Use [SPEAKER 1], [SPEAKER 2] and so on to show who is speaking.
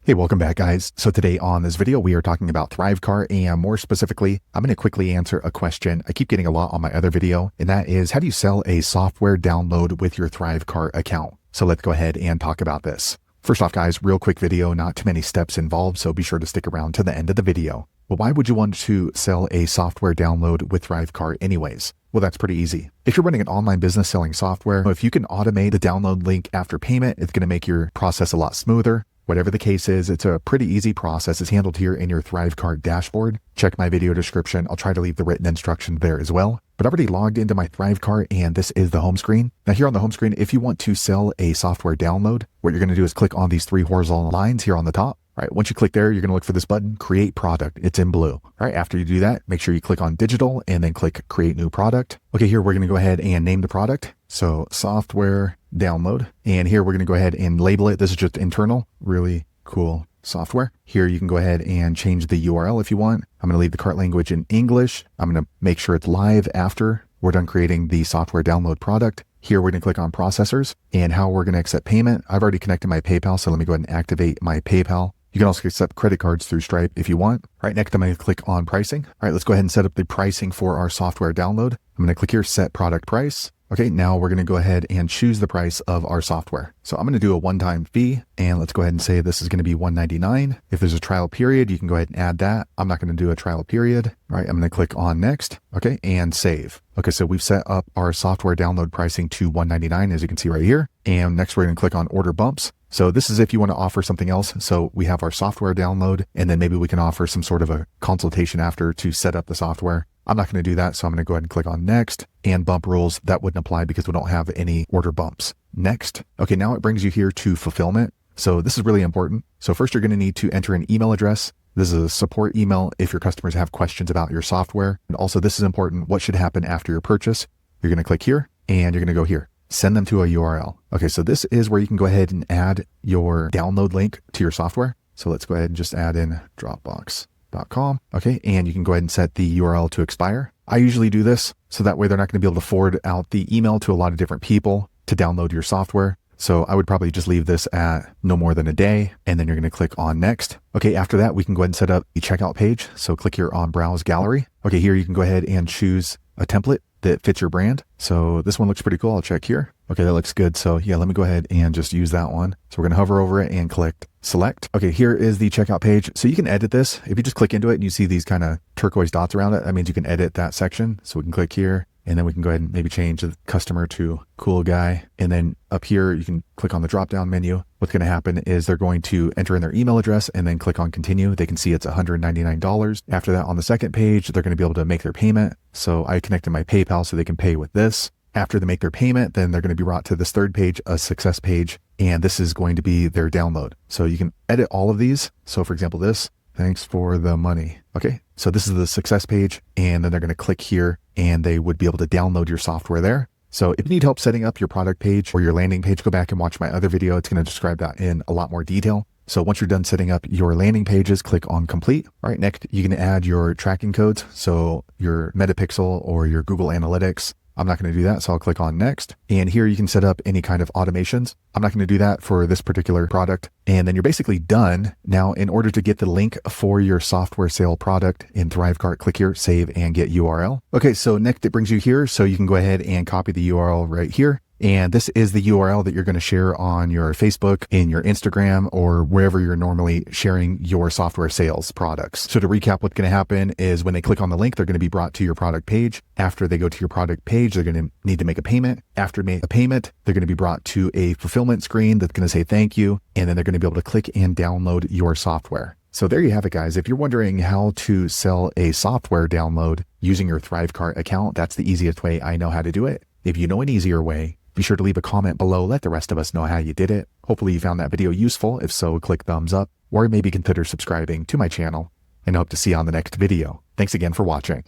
[SPEAKER 1] Hey, welcome back guys. So today on this video, we are talking about ThriveCart, and more specifically, I'm going to quickly answer a question I keep getting a lot on my other video, and that is, how do you sell a software download with your ThriveCart account? So let's go ahead and talk about this. First off guys, real quick video, not too many steps involved, so be sure to stick around to the end of the video. But why would you want to sell a software download with ThriveCart anyways? Well, that's pretty easy. If you're running an online business selling software, if you can automate the download link after payment, it's going to make your process a lot smoother. Whatever the case is, it's a pretty easy process. It's handled here in your ThriveCart dashboard. Check my video description. I'll try to leave the written instruction there as well. But I've already logged into my ThriveCart, and this is the home screen. Now here on the home screen, if you want to sell a software download, what you're going to do is click on these three horizontal lines here on the top. All right, once you click there, you're going to look for this button, Create Product. It's in blue. All right, after you do that, make sure you click on Digital and then click Create New Product. Okay, here we're going to go ahead and name the product. So software download. And here we're going to go ahead and label it. This is just internal, really cool software. Here you can go ahead and change the URL if you want. I'm going to leave the cart language in English. I'm going to make sure it's live after we're done creating the software download product. Here we're going to click on processors and how we're going to accept payment. I've already connected my PayPal, so let me go ahead and activate my PayPal. You can also accept credit cards through Stripe if you want. All right, next I'm going to click on pricing. All right, let's go ahead and set up the pricing for our software download. I'm going to click here, set product price. Okay, now we're going to go ahead and choose the price of our software. So I'm going to do a one-time fee, and let's go ahead and say this is going to be $199. If there's a trial period, you can go ahead and add that. I'm not going to do a trial period. All right, I'm going to click on next. Okay, and save. Okay, so we've set up our software download pricing to $199, as you can see right here. And next we're going to click on order bumps. So this is if you want to offer something else. So we have our software download, and then maybe we can offer some sort of a consultation after to set up the software. I'm not going to do that, so I'm going to go ahead and click on next, and bump rules, that wouldn't apply because we don't have any order bumps. Next. Okay, now it brings you here to fulfillment. So this is really important. So first you're going to need to enter an email address. This is a support email if your customers have questions about your software. And also this is important, what should happen after your purchase. You're going to click here, and you're going to go here. Send them to a URL. Okay, so this is where you can go ahead and add your download link to your software. So let's go ahead and just add in Dropbox.com. Okay, and you can go ahead and set the URL to expire. I usually do this so that way they're not going to be able to forward out the email to a lot of different people to download your software. So I would probably just leave this at no more than a day, and then you're going to click on next. Okay, after that, we can go ahead and set up the checkout page. So click here on Browse Gallery. Okay, here you can go ahead and choose a template that fits your brand. So this one looks pretty cool. I'll check here. Okay, that looks good. So yeah, let me go ahead and just use that one. So we're going to hover over it and click select. Okay, here is the checkout page. So you can edit this. If you just click into it and you see these kind of turquoise dots around it, that means you can edit that section. So we can click here, and then we can go ahead and maybe change the customer to cool guy. And then up here, you can click on the drop down menu. What's going to happen is they're going to enter in their email address and then click on continue. They can see it's $199. After that, on the second page, they're going to be able to make their payment. So I connected my PayPal so they can pay with this. After they make their payment, then they're going to be brought to this third page, a success page, and this is going to be their download. So you can edit all of these. So for example, this, thanks for the money. Okay, so this is the success page, and then they're going to click here and they would be able to download your software there. So if you need help setting up your product page or your landing page, go back and watch my other video. It's going to describe that in a lot more detail. So once you're done setting up your landing pages, click on complete. All right, next you can add your tracking codes. So your Metapixel or your Google Analytics. I'm not going to do that, so I'll click on next. And here you can set up any kind of automations. I'm not going to do that for this particular product. And then you're basically done. Now, in order to get the link for your software sale product in ThriveCart, click here, save and get URL. Okay, so next it brings you here. So you can go ahead and copy the URL right here. And this is the URL that you're going to share on your Facebook, in your Instagram, or wherever you're normally sharing your software sales products. So to recap, what's going to happen is when they click on the link, they're going to be brought to your product page. After they go to your product page, they're going to need to make a payment. After make a payment, they're going to be brought to a fulfillment screen that's going to say thank you. And then they're going to be able to click and download your software. So there you have it, guys. If you're wondering how to sell a software download using your ThriveCart account, that's the easiest way I know how to do it. If you know an easier way, be sure to leave a comment below. Let the rest of us know how you did it. Hopefully you found that video useful. If so, click thumbs up or maybe consider subscribing to my channel, and I hope to see you on the next video. Thanks again for watching.